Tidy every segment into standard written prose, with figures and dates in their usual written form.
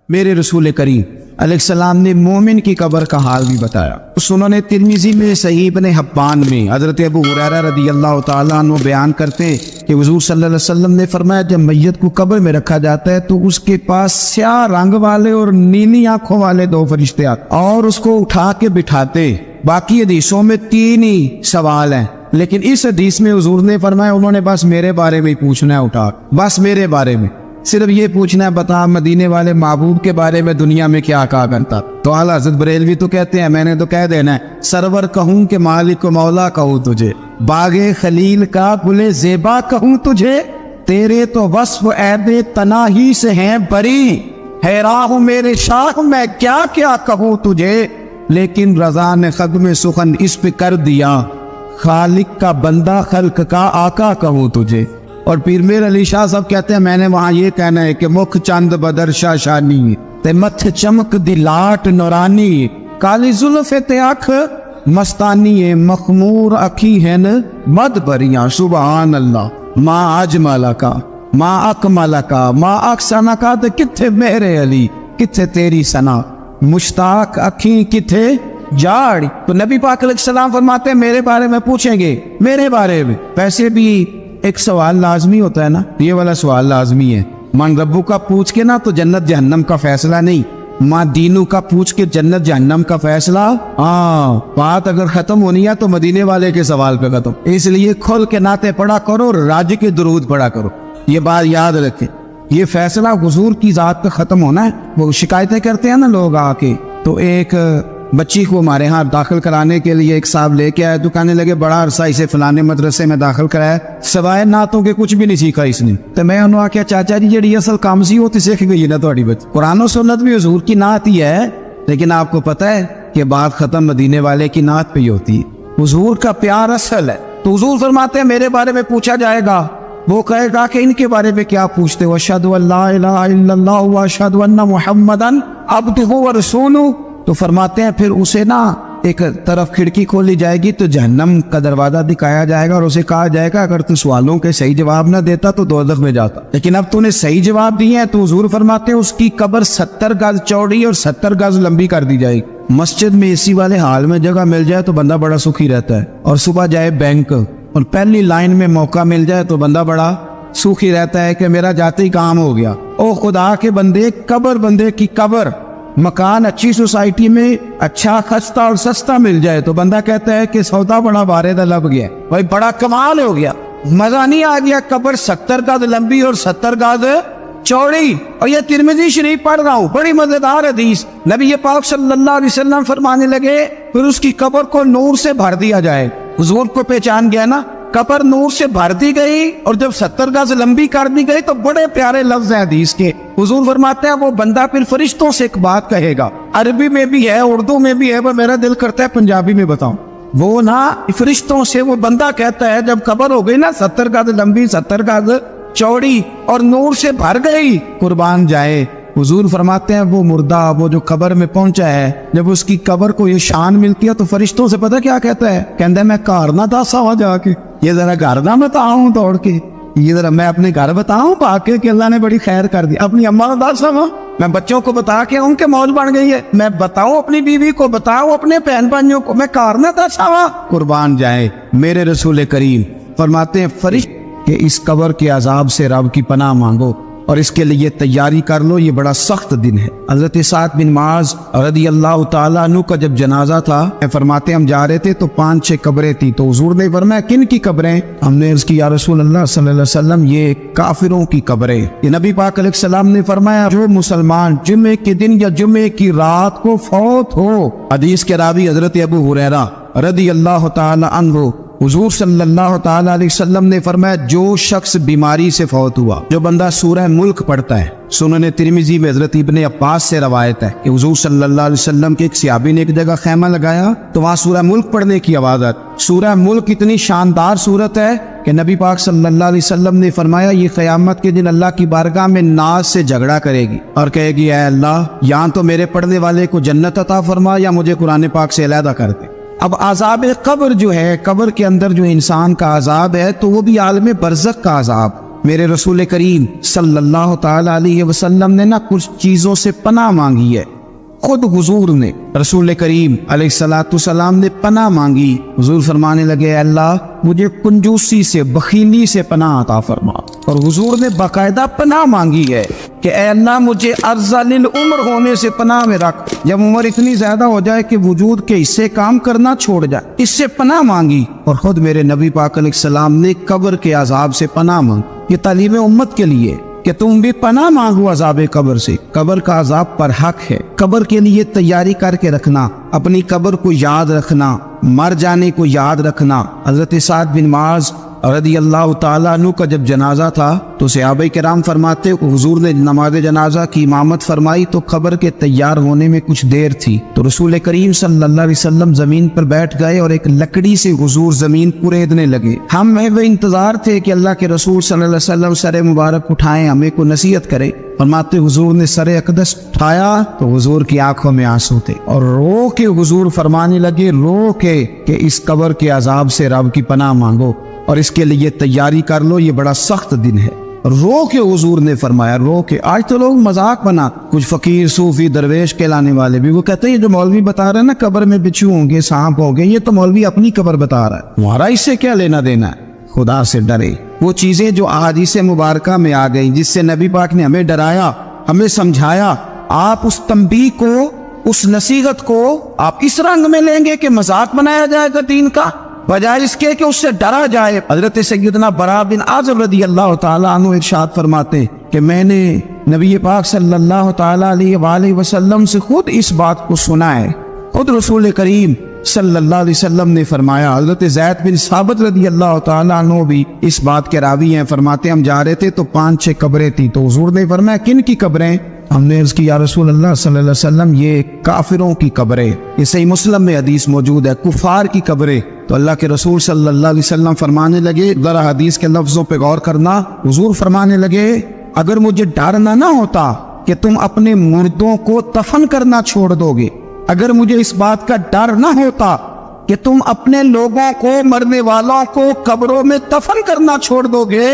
میرے رسول کریم علیہ السلام نے مومن کی قبر کا حال بھی بتایا. سنن ترمذی میں، صحیح ابن حبان میں حضرت ابو ہریرہ رضی اللہ تعالیٰ عنہ بیان کرتے ہیں کہ حضور صلی اللہ علیہ وسلم نے فرمایا جب میت کو قبر میں رکھا جاتا ہے تو اس کے پاس سیاہ رنگ والے اور نیلی آنکھوں والے 2 فرشتے آتے اور اس کو اٹھا کے بٹھاتے. باقی حدیثوں میں 3 ہی سوال ہیں، لیکن اس حدیث میں حضور نے فرمایا انہوں نے بس میرے بارے میں پوچھنا ہے، اٹھا بس میرے بارے میں صرف یہ پوچھنا ہے، بتا مدینے والے محبوب کے بارے میں دنیا میں کیا کہا کرتا. تو اعلی حضرت بریلوی تو کہتے ہیں میں نے تو کہہ دینا ہے سرور کہوں کہ مالک و مولا کہوں تجھے، باغ خلیل کا گل زیبا کہوں تجھے، تیرے تو وصف عیب تناہی سے ہیں بری، حیران ہوں میرے شاہ میں کیا کیا کہوں تجھے، لیکن رضا نے خدم سخن اس پہ کر دیا، خالق کا بندہ خلق کا آقا کہوں تجھے. اور پیر میر علی شاہ صاحب کہتے ہیں میں نے وہاں یہ کہنا ہے کہ مکھ چند بدر شاہ شانی تے متھ چمک دی لاٹ نورانی، کالی زلف تے اکھ مستانی مخمور اکھی ہیں مد بریاں. سبحان اللہ. ما اجمل کا ما اکمل کا ما احسن کا، تے کتھے میرے علی کتھے تیری ثنا، مشتاق اکھی کتھے جاڑی. تو نبی پاک علیہ السلام فرماتے ہیں میرے بارے میں پوچھیں گے، میرے بارے میں. ویسے بھی ایک سوال لازمی ہوتا ہے نا، یہ والا سوال لازمی ہے. من ربو کا پوچھ کے نا تو جنت جہنم کا فیصلہ نہیں، ماں دینو کا پوچھ کے جنت جہنم کا فیصلہ. بات اگر ختم ہونی ہے تو مدینے والے کے سوال پہ ختم. اس لیے کھل کے نعتیں پڑھا کرو، راج کے درود پڑھا کرو. یہ بات یاد رکھیں، یہ فیصلہ حضور کی ذات پہ ختم ہونا ہے. وہ شکایتیں کرتے ہیں نا لوگ آ کے، تو ایک بچی کو ہمارے ہاں داخل کرانے کے لیے ایک صاحب لے کے آئے تو کہنے لگے بڑا عرصہ اسے فلانے مدرسے میں داخل کرایا، سوائے نعتوں کے کچھ بھی نہیں سیکھا اس نے. تو میں انہوں نے کہا چاچا جی جڑی اصل کام سی وہ تو سیکھ گئی نا تھوڑی بچی. قرآن و سنت بھی حضور کی نعت ہی ہے، لیکن آپ کو پتہ ہے کہ بات ختم مدینے والے کی نعت پہ ہی ہوتی ہے. حضور کا پیار اصل ہے. تو حضور فرماتے ہیں میرے بارے میں پوچھا جائے گا، وہ کہے گا کہ ان کے بارے میں کیا پوچھتے ہو، اشہد ان لا الہ الا اللہ واشہد ان محمدن عبدہ ورسولہ. تو فرماتے ہیں پھر اسے نا ایک طرف کھڑکی کھولی جائے گی تو جہنم کا دروازہ دکھایا جائے گا اور اسے کہا جائے گا اگر تو سوالوں کے صحیح جواب نہ دیتا تو دوزخ میں جاتا، لیکن اب تو نے صحیح جواب دیے ہیں. تو حضور فرماتے ہیں اس کی قبر 70 گز چوڑی اور 70 گز لمبی کر دی جائے گی. مسجد میں اسی والے حال میں جگہ مل جائے تو بندہ بڑا سکھی رہتا ہے، اور صبح جائے بینک اور پہلی لائن میں موقع مل جائے تو بندہ بڑا سکھی رہتا ہے کہ میرا جاتے ہی کام ہو گیا. او خدا کے بندے، قبر بندے کی قبر، مکان اچھی سوسائٹی میں اچھا خستہ اور سستا مل جائے تو بندہ کہتا ہے کہ سودا بڑا بارے دا لب گیا، بھائی بڑا کمال ہو گیا، مزہ نہیں آ گیا. قبر 70 گز لمبی اور 70 گز چوڑی. اور یہ ترمذی شریف پڑھ رہا ہوں، بڑی مزیدار حدیث. نبی پاک صلی اللہ علیہ وسلم فرمانے لگے پھر اس کی قبر کو نور سے بھر دیا جائے. حضور کو پہچان گیا نا، قبر نور سے بھر دی گئی اور جب 70 گز لمبی کر دی گئی تو بڑے پیارے لفظ ہیں حدیث کے. حضور فرماتے ہیں وہ بندہ پھر فرشتوں سے ایک بات کہے گا، عربی میں بھی ہے اردو میں بھی ہے، وہ میرا دل کرتا ہے پنجابی میں بتاؤں. وہ نا فرشتوں سے وہ بندہ کہتا ہے جب قبر ہو گئی نا 70 گز لمبی 70 گز چوڑی اور نور سے بھر گئی، قربان جائے. حضور فرماتے ہیں وہ مردہ وہ جو قبر میں پہنچا ہے، جب اس کی قبر کو یہ شان ملتی ہے تو فرشتوں سے پتہ کیا کہتا ہے، کہتا ہے میں گھر نہ دسا ہوا جا کے، یہ ذرا گھر نہ بتاؤں دوڑ کے، یہ ذرا میں اپنے گھر بتاؤں پا کے کہ اللہ نے بڑی خیر کر دی. اپنی اماں کو دسا ہوا، میں بچوں کو بتا کے ان کے موج بن گئی ہے، میں بتاؤں اپنی بیوی کو، بتاؤں اپنے بہن بھائیوں کو، میں گھر نہ دسا ہوا. قربان جائے میرے رسول کریم. فرماتے ہیں فرشتے کہ اس قبر کے عذاب سے رب کی پناہ مانگو اور اس کے لیے تیاری کر لو، یہ بڑا سخت دن ہے. حضرت سعد بن معاذ رضی اللہ تعالیٰ عنہ کا جب جنازہ تھا، فرماتے ہم جا رہے تھے تو 5-6 قبریں تھی. تو حضور نے فرمایا کن کی قبریں؟ ہم نے عرض کی یا رسول اللہ صلی اللہ علیہ وسلم یہ کافروں کی قبریں. یہ نبی پاک علیہ السلام نے فرمایا جو مسلمان جمعے کے دن یا جمعے کی رات کو فوت ہو، حدیث کے راوی حضرت ابو ہریرہ رضی اللہ تعالیٰ عنہ، حضور صلی اللہ تعالیٰ علیہ وسلم نے فرمایا جو شخص بیماری سے فوت ہوا، جو بندہ سورہ ملک پڑھتا ہے. سنن ترمذی میں حضرت ابن عباس سے روایت ہے کہ حضور صلی اللہ علیہ وسلم کے ایک صحابی نے ایک جگہ خیمہ لگایا تو وہاں سورہ ملک پڑھنے کی آواز آتی. سورہ ملک اتنی شاندار صورت ہے کہ نبی پاک صلی اللہ علیہ وسلم نے فرمایا یہ قیامت کے دن اللہ کی بارگاہ میں ناز سے جھگڑا کرے گی اور کہے گی اے اللہ یا تو میرے پڑھنے والے کو جنت عطا فرما یا مجھے قرآن پاک سے علیحدہ کر دے. اب عذاب قبر جو ہے، قبر کے اندر جو انسان کا عذاب ہے تو وہ بھی عالم برزخ کا عذاب. میرے رسول کریم صلی اللہ تعالی علیہ وسلم نے نا کچھ چیزوں سے پناہ مانگی ہے. خود حضور نے رسول کریم علیہ الصلوۃ والسلام نے پناہ مانگی. حضور فرمانے لگے اے اللہ مجھے کنجوسی سے بخیلی سے پناہ عطا فرما. اور حضور نے باقاعدہ پناہ مانگی ہے کہ اے اللہ مجھے ارذل العمر ہونے سے پناہ میں رکھ. جب عمر اتنی زیادہ ہو جائے کہ وجود کے حصے کام کرنا چھوڑ جائے, اس سے پناہ مانگی. اور خود میرے نبی پاک علیہ السلام نے قبر کے عذاب سے پناہ مانگی. یہ تعلیم امت کے لیے کہ تم بھی پناہ مانگو عذاب قبر سے. قبر کا عذاب پر حق ہے. قبر کے لیے تیاری کر کے رکھنا, اپنی قبر کو یاد رکھنا, مر جانے کو یاد رکھنا. حضرت سعد بن معاذ رضی اللہ تعالیٰ عنہ کا جب جنازہ تھا تو صحابہ کرام فرماتے کہ حضور نے نماز جنازہ کی امامت فرمائی تو قبر کے تیار ہونے میں کچھ دیر تھی. تو رسول کریم صلی اللہ علیہ وسلم زمین پر بیٹھ گئے اور ایک لکڑی سے حضور زمین کوریدنے لگے. ہم میں وہ انتظار تھے کہ اللہ کے رسول صلی اللہ علیہ وسلم سر مبارک اٹھائیں, ہمیں کو نصیحت کرے. فرماتے حضور نے سر اقدس اٹھایا تو حضور کی آنکھوں میں آنسو تھے اور رو کے حضور فرمانے لگے, رو کے کہ اس قبر کے عذاب سے رب کی پناہ مانگو اور اس کے لیے تیاری کر لو, یہ بڑا سخت دن ہے. رو کے حضور نے فرمایا, رو کے. آج تو لوگ مذاق بنا, کچھ فقیر صوفی درویش کہلانے والے بھی وہ کہتے ہیں جو مولوی بتا رہے ہیں نا قبر میں بچھو ہوں گے سانپ ہوں گے, یہ تو مولوی اپنی قبر بتا رہا ہے, تمہارا اس سے کیا لینا دینا ہے. خدا سے ڈرے. وہ چیزیں جو احادیث مبارکہ میں آ گئی جس سے نبی پاک نے ہمیں ڈرایا, ہمیں سمجھایا, آپ اس تنبیہ کو, اس نصیحت کو آپ اس رنگ میں لیں گے کہ مذاق بنایا جائے گا دین کا, بجائے اس کے کہ اس سے ڈرا جائے. حضرت سیدنا براء بن عازب رضی اللہ تعالیٰ عنہ ارشاد فرماتے کہ میں نے نبی پاک صلی اللہ تعالیٰ علیہ وآلہ وسلم سے خود اس بات کو سنا ہے. خود رسول کریم صلی اللہ علیہ وسلم نے فرمایا. حضرت زید بن ثابت رضی اللہ تعالیٰ عنہ بھی اس بات کے راوی ہیں. فرماتے ہم جا رہے تھے تو 5-6 قبریں تھیں, تو حضور نے فرمایا کن کی قبریں؟ ہم نے عرض کی یا رسول اللہ صلی اللہ علیہ وسلم یہ کافروں کی قبریں. یہ صحیح مسلم میں حدیث موجود ہے, کفار کی قبریں. تو اللہ کے رسول صلی اللہ علیہ وسلم فرمانے لگے, ذرا حدیث کے لفظوں پہ غور کرنا. حضور فرمانے لگے اگر مجھے ڈر نہ ہوتا کہ تم اپنے مردوں کو دفن کرنا چھوڑ دو گے, اگر مجھے اس بات کا ڈر نہ ہوتا کہ تم اپنے لوگوں کو, مرنے والوں کو قبروں میں دفن کرنا چھوڑ دو گے,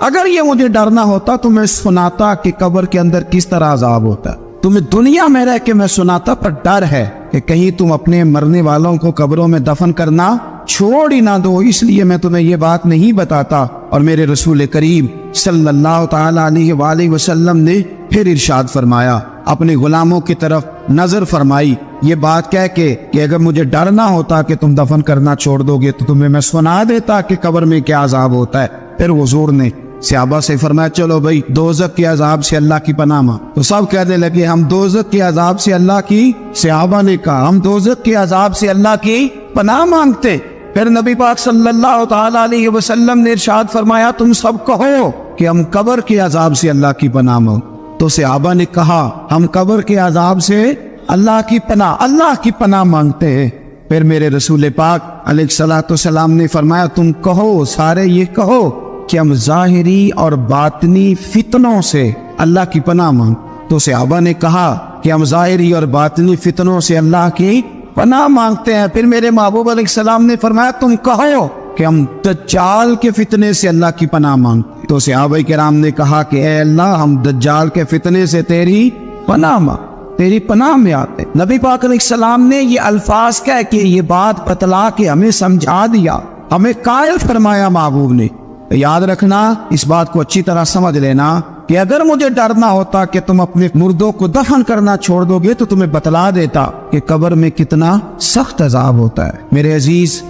اگر یہ مجھے ڈر نہ ہوتا تو میں سناتا کہ قبر کے اندر کس طرح عذاب ہوتا ہے. تمہیں دنیا میں رہ کے میں سناتا, پر ڈر ہے کہ کہیں تم اپنے مرنے والوں کو قبروں میں دفن کرنا چھوڑ ہی نہ دو, اس لیے میں تمہیں یہ بات نہیں بتاتا. اور میرے رسول کریم صلی اللہ تعالی علیہ وآلہ وسلم نے پھر ارشاد فرمایا, اپنے غلاموں کی طرف نظر فرمائی, یہ بات کہہ کے کہ اگر مجھے ڈر نہ ہوتا کہ تم دفن کرنا چھوڑ دو گے تو تمہیں میں سنا دیتا کہ قبر میں کیا عذاب ہوتا ہے. پھر حضور نے صحابہ سے فرمایا چلو بھائی دوزخ کے عذاب سے اللہ کی پناہ مانگ. تو سب کہنے لگے ہم دوزخ کے عذاب سے اللہ کی, صحابہ نے کہا ہم دوزخ کے عذاب سے اللہ کی پناہ مانگتے. پھر نبی پاک صلی اللہ تعالی علیہ وسلم نے ارشاد فرمایا تم سب کہو کہ ہم قبر کے عذاب سے اللہ کی پناہ مانگ. تو صحابہ نے کہا ہم قبر کے عذاب سے اللہ کی پناہ مانگتے ہیں. پھر میرے رسول پاک علیہ الصلوۃ والسلام نے فرمایا تم کہو, سارے یہ کہو کہ ہم ظاہری اور باطنی فتنوں سے اللہ کی پناہ مانگ. تو صحابہ نے کہا کہ ہم ظاہری اور باطنی فتنوں سے اللہ کی پناہ مانگتے ہیں. پھر میرے محبوب علیہ السلام نے فرمایا تم کہو کہ ہم دجال کے فتنے سے اللہ کی پناہ مانگتے. تو صحابہ کرام نے کہا کہ اے اللہ ہم دجال کے فتنے سے تیری پناہ مانگ, تیری پناہ میں آتے. نبی پاک علیہ السلام نے یہ الفاظ کہہ کے یہ بات بتلا کے ہمیں سمجھا دیا, ہمیں قائل فرمایا محبوب نے. یاد رکھنا, اس بات کو اچھی طرح سمجھ لینا کہ اگر مجھے ڈر نہ ہوتا کہ تم اپنے مردوں کو دفن کرنا چھوڑ دو گے تو تمہیں بتلا دیتا کہ قبر میں کتنا سخت عذاب ہوتا ہے. میرے عزیز,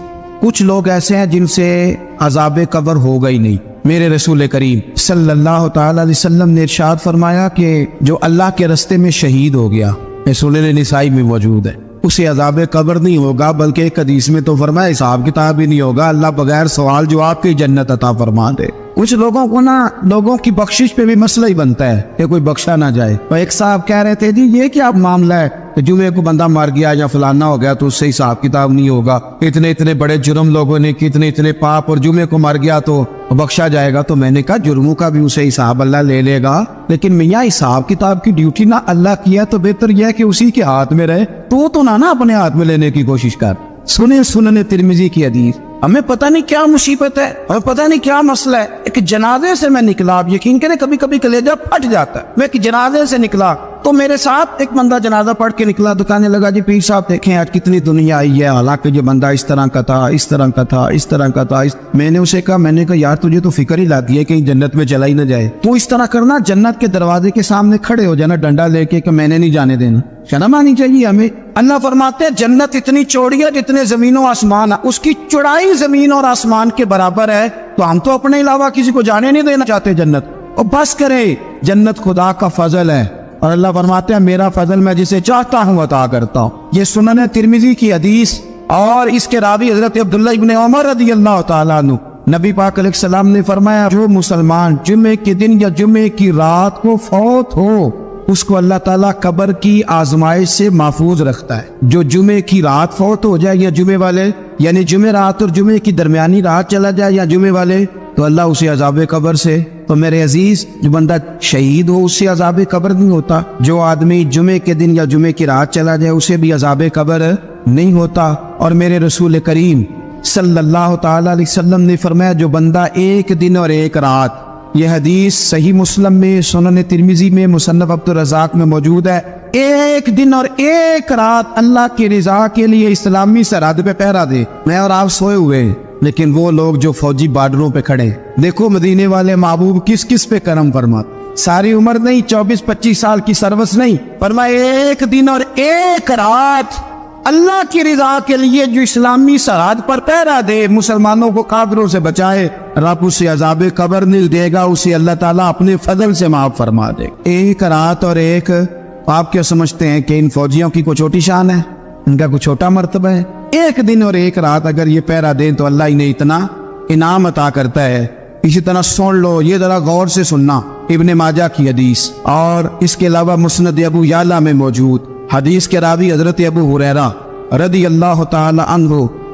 کچھ لوگ ایسے ہیں جن سے عذاب قبر ہوگا ہی نہیں. میرے رسول کریم صلی اللہ تعالی علیہ وسلم نے ارشاد فرمایا کہ جو اللہ کے رستے میں شہید ہو گیا, سنن نسائی میں موجود ہے, اسے عذاب قبر نہیں ہوگا, بلکہ ایک حدیث میں تو فرمایا حساب کتاب ہی نہیں ہوگا, اللہ بغیر سوال جواب کے جنت عطا فرما دے. کچھ لوگوں کو نا لوگوں کی بخشش پہ بھی مسئلہ ہی بنتا ہے کہ کوئی بخشا نہ جائے. تو ایک صاحب کہہ رہے تھے جی یہ کیا معاملہ ہے کہ جمعے کو بندہ مر گیا یا فلانا ہو گیا تو اس سے حساب کتاب نہیں ہوگا, اتنے بڑے جرم لوگوں نے کی, اتنے پاپ, اور جمعے کو مر گیا تو بخشا جائے گا. تو میں نے کہا جرموں کا بھی اسے حساب اللہ لے لے گا, لیکن میاں حساب کتاب کی ڈیوٹی نہ اللہ کی ہے تو بہتر یہ ہے کہ اسی کے ہاتھ میں رہے, تو نہ اپنے ہاتھ میں لینے کی کوشش کر. سنن ترمذی کی حدیث, ہمیں پتہ نہیں کیا مصیبت ہے، ہمیں پتہ نہیں کیا مسئلہ ہے. ایک جنازے سے میں نکلا، آپ یقین کریں کبھی کبھی کلیجہ پھٹ جاتا ہے. میں ایک جنازے سے نکلا تو میرے ساتھ ایک بندہ جنازہ پڑھ کے نکلا تو کہنے لگا جی پیر صاحب دیکھیں آج کتنی دنیا آئی ہے، حالانکہ یہ بندہ اس طرح کا تھا، اس طرح کا تھا، اس طرح کا تھا. میں نے اسے کہا یار تجھے تو فکر ہی لاتی ہے کہیں جنت میں چلا ہی نہ جائے. تو اس طرح کرنا، جنت کے دروازے کے سامنے کھڑے ہو جانا ڈنڈا لے کے کہ میں نے نہیں جانے دینا. شرم آنی چاہیے ہمیں. اللہ فرماتے ہیں جنت اتنی چوڑی ہے جتنے زمین و آسمان ہے، اس کی چوڑائی زمین اور آسمان کے برابر ہے. تو ہم تو اپنے علاوہ کسی کو جانے نہیں دینا چاہتے جنت. اور بس کرے، جنت خدا کا فضل ہے. اور اللہ فرماتے ہیں میرا فضل میں جسے چاہتا ہوں عطا کرتا ہوں. یہ سنن ترمذی کی حدیث، اور اس کے راوی حضرت عبداللہ ابن عمر رضی اللہ تعالیٰ عنہ. نبی پاک علیہ السلام نے فرمایا جو مسلمان جمعے کے دن یا جمعے کی رات کو فوت ہو اس کو اللہ تعالیٰ قبر کی آزمائش سے محفوظ رکھتا ہے. جو جمعے کی رات فوت ہو جائے یا جمعے والے یعنی جمعے رات اور جمعے کی درمیانی رات چلا جائے یا جمعے والے، تو اللہ اسے عذاب قبر سے. تو میرے عزیز جو بندہ شہید ہو اس سے عذاب قبر نہیں ہوتا. جو آدمی جمعے کے دن یا جمعے کی رات چلا جائے اسے بھی عذاب قبر نہیں ہوتا. اور میرے رسول کریم صلی اللہ تعالی علیہ وسلم نے فرمایا جو بندہ ایک دن اور ایک رات، یہ حدیث صحیح مسلم میں، سنن ترمذی میں، مصنف عبدالرزاق میں موجود ہے، ایک دن اور ایک رات اللہ کی رضا کے لیے اسلامی سرحد پہ پہرا دے. میں اور آپ سوئے ہوئے ہیں لیکن وہ لوگ جو فوجی بارڈروں پہ کھڑے، دیکھو مدینے والے محبوب کس کس پہ کرم فرماتے. ساری عمر نہیں، 24-25 سال کی سروس نہیں، فرمایا ایک دن اور ایک رات اللہ کی رضا کے لیے جو اسلامی سرحد پر پہرا دے، مسلمانوں کو کافروں سے بچائے، رب اسے عذاب قبر نہیں دے گا، اسے اللہ تعالیٰ اپنے فضل سے معاف فرما دے. ایک رات اور ایک، آپ کیا سمجھتے ہیں کہ ان فوجیوں کی کوئی چھوٹی شان ہے؟ ان کا کوئی چھوٹا مرتبہ ہے؟ ایک دن اور ایک رات اگر یہ پہرا دیں تو اللہ انہیں اتنا انعام عطا کرتا ہے. اسی طرح سن لو، یہ ذرا غور سے سننا، ابن ماجہ کی حدیث اور اس کے علاوہ مسند ابو یعلا میں موجود حدیث کے راوی حضرت ابو ہریرہ رضی اللہ تعالی عنہ،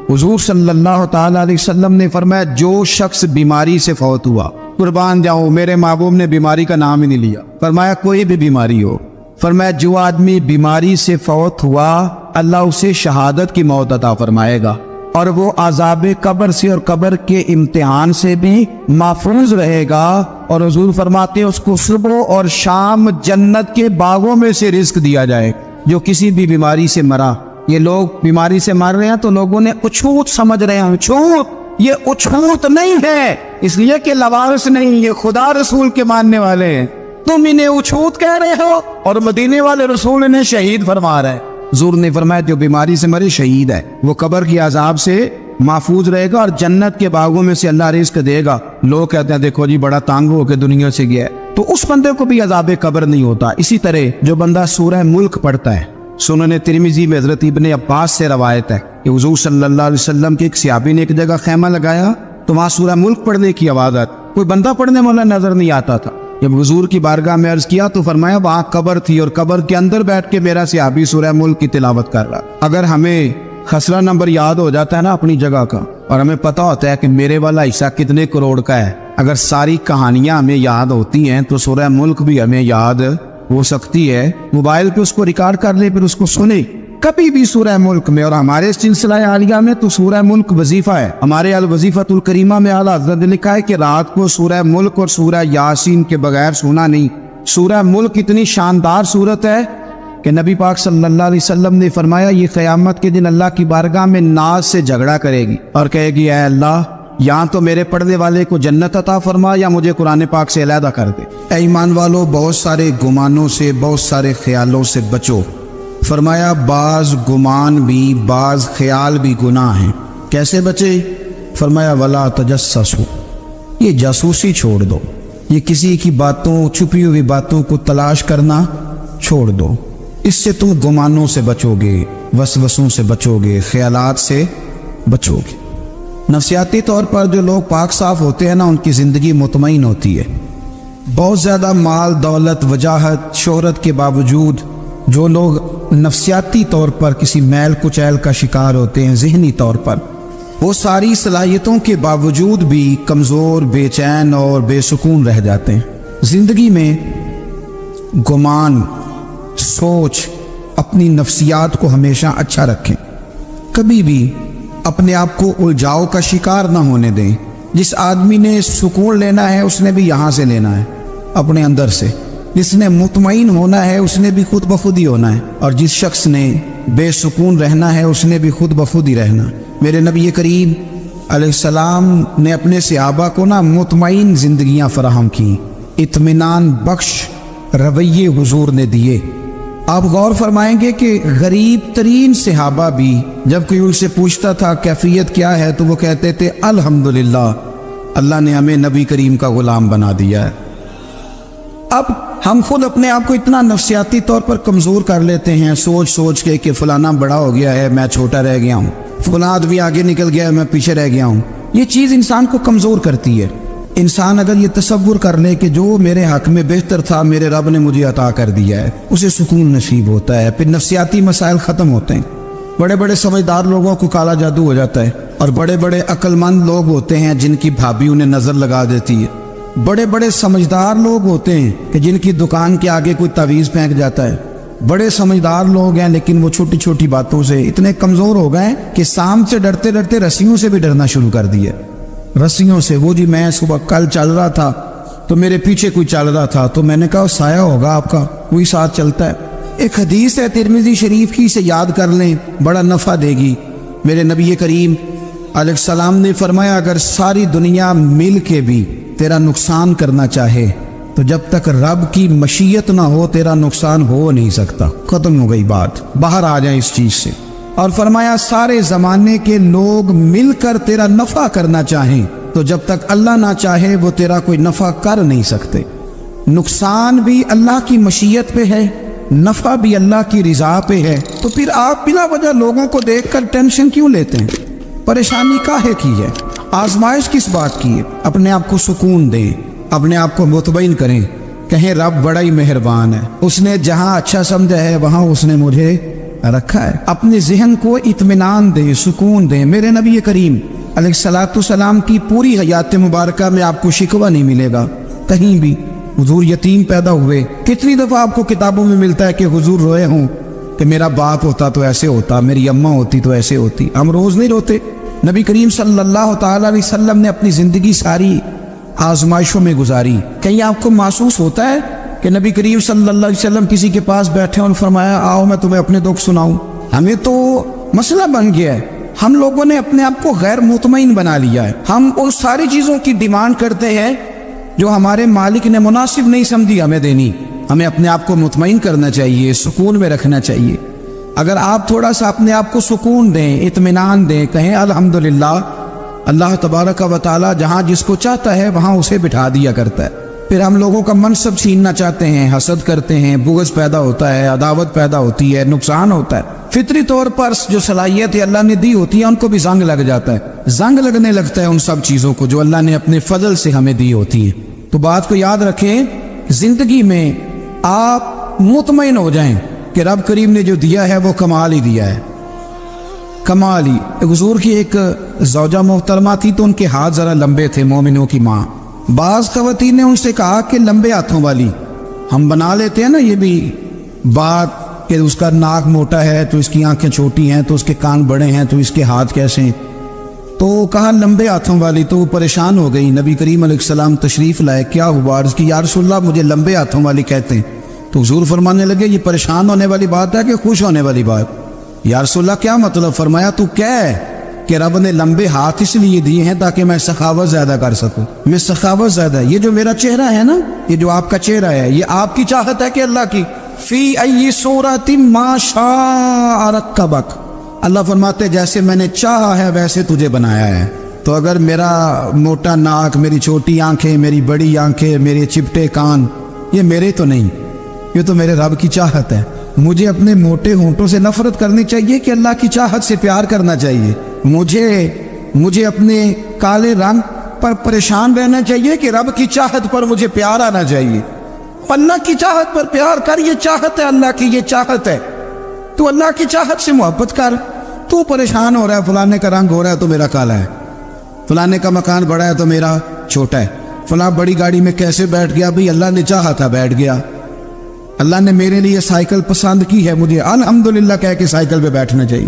حضور صلی اللہ تعالی علیہ وسلم نے فرمایا جو شخص بیماری سے فوت ہوا، قربان جاؤں میرے محبوب نے بیماری کا نام ہی نہیں لیا، فرمایا کوئی بھی بیماری ہو، فرمایا جو آدمی بیماری سے فوت ہوا اللہ اسے شہادت کی موت عطا فرمائے گا، اور وہ عذاب قبر سے اور قبر کے امتحان سے بھی محفوظ رہے گا. اور حضور فرماتے ہیں اس کو صبح اور شام جنت کے باغوں میں سے رزق دیا جائے. جو کسی بھی بیماری سے مرا، یہ لوگ بیماری سے مر رہے ہیں تو لوگوں نے اچھوت سمجھ رہے ہیں. اچھوت، یہ اچھوت نہیں ہے، اس لیے کہ لوارث نہیں، یہ خدا رسول کے ماننے والے ہیں. تم انہیں اچھوت کہہ رہے ہو اور مدینے والے رسول انہیں شہید فرما رہے ہیں. حضور نے فرمایا جو بیماری سے مرے شہید ہے، وہ قبر کی عذاب سے محفوظ رہے گا اور جنت کے باغوں میں سے اللہ رزق دے گا. لوگ کہتے ہیں دیکھو جی بڑا تانگ ہو کے دنیا سے گیا ہے، تو اس بندے کو بھی عذاب قبر نہیں ہوتا. اسی طرح جو بندہ سورہ ملک پڑھتا ہے، سنن ترمذی میں حضرت ابن عباس سے روایت ہے کہ حضور صلی اللہ علیہ وسلم کے ایک صحابی نے ایک جگہ خیمہ لگایا تو وہاں سورہ ملک پڑھنے کی آواز آتی، کوئی بندہ پڑھنے والا نظر نہیں آتا تھا. جب حضور کی بارگاہ میں عرض کیا تو فرمایا وہاں قبر تھی اور قبر کے اندر بیٹھ کے میرا صحابی سورہ ملک کی تلاوت کر رہا. اگر ہمیں خسرہ نمبر یاد ہو جاتا ہے نا اپنی جگہ کا، اور ہمیں پتا ہوتا ہے کہ میرے والا حصہ کتنے کروڑ کا ہے، اگر ساری کہانیاں ہمیں یاد ہوتی ہیں تو سورہ ملک بھی ہمیں یاد ہو سکتی ہے. موبائل پہ اس کو ریکارڈ کر لے پھر اس کو سنے کبھی بھی سورہ ملک میں. اور ہمارے سلسلہ عالیہ میں تو سورہ ملک وظیفہ ہے. ہمارے الوظیفۃ الکریمہ میں اعلیٰ حضرت نے لکھا ہے کہ رات کو سورہ ملک اور سورہ یاسین کے بغیر سونا نہیں. سورہ ملک اتنی شاندار صورت ہے کہ نبی پاک صلی اللہ علیہ وسلم نے فرمایا یہ قیامت کے دن اللہ کی بارگاہ میں ناز سے جھگڑا کرے گی اور کہے گی اے اللہ یہاں تو میرے پڑھنے والے کو جنت عطا فرما یا مجھے قرآن پاک سے علیحدہ کر دے. اے ایمان والو بہت سارے گمانوں سے، بہت سارے خیالوں سے بچو. فرمایا بعض گمان بھی، بعض خیال بھی گناہ ہیں. کیسے بچے؟ فرمایا ولا تجسسوا، یہ جاسوسی چھوڑ دو، یہ کسی کی باتوں، چھپی ہوئی باتوں کو تلاش کرنا چھوڑ دو. اس سے تم گمانوں سے بچو گے، وسوسوں سے بچو گے، خیالات سے بچو گے. نفسیاتی طور پر جو لوگ پاک صاف ہوتے ہیں نا ان کی زندگی مطمئن ہوتی ہے. بہت زیادہ مال دولت وجاہت شہرت کے باوجود جو لوگ نفسیاتی طور پر کسی میل کچیل کا شکار ہوتے ہیں، ذہنی طور پر، وہ ساری صلاحیتوں کے باوجود بھی کمزور، بے چین اور بے سکون رہ جاتے ہیں. زندگی میں گمان، سوچ، اپنی نفسیات کو ہمیشہ اچھا رکھیں. کبھی بھی اپنے آپ کو الجھاؤ کا شکار نہ ہونے دیں۔ جس آدمی نے سکون لینا ہے اس نے بھی یہاں سے لینا ہے، اپنے اندر سے۔ جس نے مطمئن ہونا ہے اس نے بھی خود بخود ہی ہونا ہے، اور جس شخص نے بے سکون رہنا ہے اس نے بھی خود بخود ہی رہنا۔ میرے نبی کریم علیہ السلام نے اپنے صحابہ کو مطمئن زندگیاں فراہم کی، اطمینان بخش رویے حضور نے دیے۔ آپ غور فرمائیں گے کہ غریب ترین صحابہ بھی جب کوئی ان سے پوچھتا تھا کیفیت کیا ہے تو وہ کہتے تھے الحمدللہ، اللہ نے ہمیں نبی کریم کا غلام بنا دیا ہے۔ اب ہم خود اپنے آپ کو اتنا نفسیاتی طور پر کمزور کر لیتے ہیں، سوچ سوچ کے کہ فلانا بڑا ہو گیا ہے میں چھوٹا رہ گیا ہوں، فلاں آدمی آگے نکل گیا ہے میں پیچھے رہ گیا ہوں۔ یہ چیز انسان کو کمزور کرتی ہے۔ انسان اگر یہ تصور کر لے کہ جو میرے حق میں بہتر تھا میرے رب نے مجھے عطا کر دیا ہے، اسے سکون نصیب ہوتا ہے، پھر نفسیاتی مسائل ختم ہوتے ہیں۔ بڑے بڑے سمجھدار لوگوں کو کالا جادو ہو جاتا ہے، اور بڑے بڑے عقل مند لوگ ہوتے ہیں جن کی بھابھی انہیں نظر لگا دیتی ہے۔ بڑے بڑے سمجھدار لوگ ہوتے ہیں کہ جن کی دکان کے آگے کوئی تعویذ پھینک جاتا ہے۔ بڑے سمجھدار لوگ ہیں لیکن وہ چھوٹی چھوٹی باتوں سے اتنے کمزور ہو گئے کہ سام سے ڈرتے ڈرتے رسیوں سے بھی ڈرنا شروع کر دیا۔ رسیوں سے، وہ جی میں صبح کل چل رہا تھا تو میرے پیچھے کوئی چل رہا تھا تو میں نے کہا سایہ ہوگا آپ کا، وہی ساتھ چلتا ہے۔ ایک حدیث ہے ترمذی شریف کی، اسے یاد کر لیں، بڑا نفع دے گی۔ میرے نبی کریم علیہ السلام نے فرمایا اگر ساری دنیا مل کے بھی تیرا نقصان کرنا چاہے تو جب تک رب کی مشیت نہ ہو تیرا نقصان ہو نہیں سکتا۔ ختم ہو گئی بات، باہر آ جائیں اس چیز سے۔ اور فرمایا سارے زمانے کے لوگ مل کر تیرا نفع کرنا چاہیں تو جب تک اللہ نہ چاہے وہ تیرا کوئی نفع کر نہیں سکتے۔ نقصان بھی اللہ کی مشیت پہ ہے، نفع بھی اللہ کی رضا پہ ہے، تو پھر آپ بلا وجہ لوگوں کو دیکھ کر ٹینشن کیوں لیتے ہیں؟ پریشانی کاہے کی ہے؟ آزمائش کس بات کی ہے؟ اپنے آپ کو سکون دیں، اپنے آپ کو مطمئن کریں، کہیں رب بڑا ہی مہربان ہے، اس نے جہاں اچھا سمجھا ہے وہاں اس نے مجھے رکھا ہے۔ اپنے ذہن کو اطمینان دیں، سکون دیں۔ میرے نبی کریم علیہ السلام کی پوری حیات مبارکہ میں آپ کو شکوہ نہیں ملے گا کہیں بھی۔ حضور یتیم پیدا ہوئے، کتنی دفعہ آپ کو کتابوں میں ملتا ہے کہ حضور روئے ہوں کہ میرا باپ ہوتا تو ایسے ہوتا، میری اماں ہوتی تو ایسے ہوتی۔ ہم روز نہیں روتے۔ نبی کریم صلی اللہ تعالی علیہ وسلم نے اپنی زندگی ساری آزمائشوں میں گزاری۔ کہیں آپ کو محسوس ہوتا ہے کہ نبی کریم صلی اللہ علیہ وسلم کسی کے پاس بیٹھے اور فرمایا آؤ میں تمہیں اپنے دکھ سناؤں؟ ہمیں تو مسئلہ بن گیا ہے، ہم لوگوں نے اپنے آپ کو غیر مطمئن بنا لیا ہے۔ ہم ان ساری چیزوں کی ڈیمانڈ کرتے ہیں جو ہمارے مالک نے مناسب نہیں سمجھی ہمیں دینی۔ ہمیں اپنے آپ کو مطمئن کرنا چاہیے، سکون میں رکھنا چاہیے۔ اگر آپ تھوڑا سا اپنے آپ کو سکون دیں، اطمینان دیں، کہیں الحمدللہ، اللہ تبارک و تعالی جہاں جس کو چاہتا ہے وہاں اسے بٹھا دیا کرتا ہے۔ پھر ہم لوگوں کا منصب چھیننا چاہتے ہیں، حسد کرتے ہیں، بغض پیدا ہوتا ہے، عداوت پیدا ہوتی ہے، نقصان ہوتا ہے۔ فطری طور پر جو صلاحیت اللہ نے دی ہوتی ہے ان کو بھی زنگ لگ جاتا ہے، زنگ لگنے لگتا ہے ان سب چیزوں کو جو اللہ نے اپنے فضل سے ہمیں دی ہوتی ہیں۔ تو بات کو یاد رکھیں، زندگی میں آپ مطمئن ہو جائیں کہ رب کریم نے جو دیا ہے وہ کمال ہی دیا ہے، کمال ہی۔ حضور کی ایک زوجہ محترمہ تھی تو ان کے ہاتھ ذرا لمبے تھے، مومنوں کی ماں۔ بعض خواتین نے ان سے کہا کہ لمبے ہاتھوں والی، ہم بنا لیتے ہیں نا یہ بھی بات کہ اس کا ناک موٹا ہے تو اس کی آنکھیں چھوٹی ہیں تو اس کے کان بڑے ہیں تو اس کے ہاتھ کیسے ہیں، تو کہا لمبے ہاتھوں والی۔ تو وہ پریشان ہو گئی، نبی کریم علیہ السلام تشریف لائے، کیا ہوا؟ عرض کی یا رسول اللہ مجھے لمبے ہاتھوں والی کہتے ہیں۔ تو حضور فرمانے لگے یہ پریشان ہونے والی بات ہے کہ خوش ہونے والی بات؟ یا رسول اللہ کیا مطلب؟ فرمایا تو کہہ کہ رب نے لمبے ہاتھ اس لیے دیے ہیں تاکہ میں سخاوت زیادہ کر سکوں، میں سخاوت زیادہ، یہ جو میرا چہرہ ہے نا، یہ جو آپ کا چہرہ ہے، یہ آپ کی چاہت ہے کہ اللہ کی؟ فی ای صورت ما شاء رکبک، اللہ فرماتے جیسے میں نے چاہا ہے ویسے تجھے بنایا ہے۔ تو اگر میرا موٹا ناک، میری چھوٹی آنکھیں، میری بڑی آنکھیں، میرے چپٹے کان، یہ میرے تو نہیں، یہ تو میرے رب کی چاہت ہے۔ مجھے اپنے موٹے ہونٹوں سے نفرت کرنی چاہیے کہ اللہ کی چاہت سے پیار کرنا چاہیے؟ مجھے اپنے کالے رنگ پر پریشان رہنا چاہیے کہ رب کی چاہت پر مجھے پیار آنا چاہیے؟ اللہ کی چاہت پر پیار کر، یہ چاہت ہے اللہ کی، یہ چاہت ہے۔ تو اللہ کی چاہت سے محبت کر۔ تو پریشان ہو رہا ہے فلانے کا رنگ ہو رہا ہے تو میرا کالا ہے، فلانے کا مکان بڑا ہے تو میرا چھوٹا ہے، فلاں بڑی گاڑی میں کیسے بیٹھ گیا؟ بھئی اللہ نے چاہا تھا بیٹھ گیا، اللہ نے میرے لیے سائیکل پسند کی ہے، مجھے الحمدللہ کہہ کے سائیکل پہ بیٹھنا چاہیے۔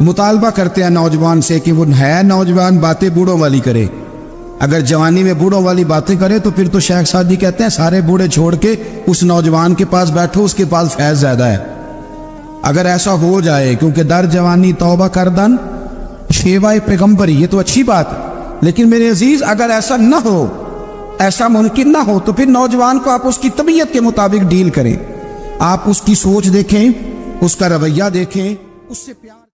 مطالبہ کرتے ہیں نوجوان سے کہ وہ ہے نوجوان باتیں بوڑھوں والی کرے. اگر جوانی میں بوڑھوں والی باتیں کرے تو پھر تو شیخ سعدی کہتے ہیں سارے بوڑھے چھوڑ کے اس نوجوان کے پاس بیٹھو, اس کے پاس فیض زیادہ ہے. اگر ایسا ہو جائے, کیونکہ در جوانی توبہ کردن شیوائے پیغمبری, یہ تو اچھی بات ہے, لیکن میرے عزیز اگر ایسا نہ ہو, ایسا ممکن نہ ہو, تو پھر نوجوان کو آپ اس کی طبیعت کے مطابق ڈیل کریں. آپ اس کی سوچ دیکھیں, اس کا رویہ دیکھیں, اس سے پیار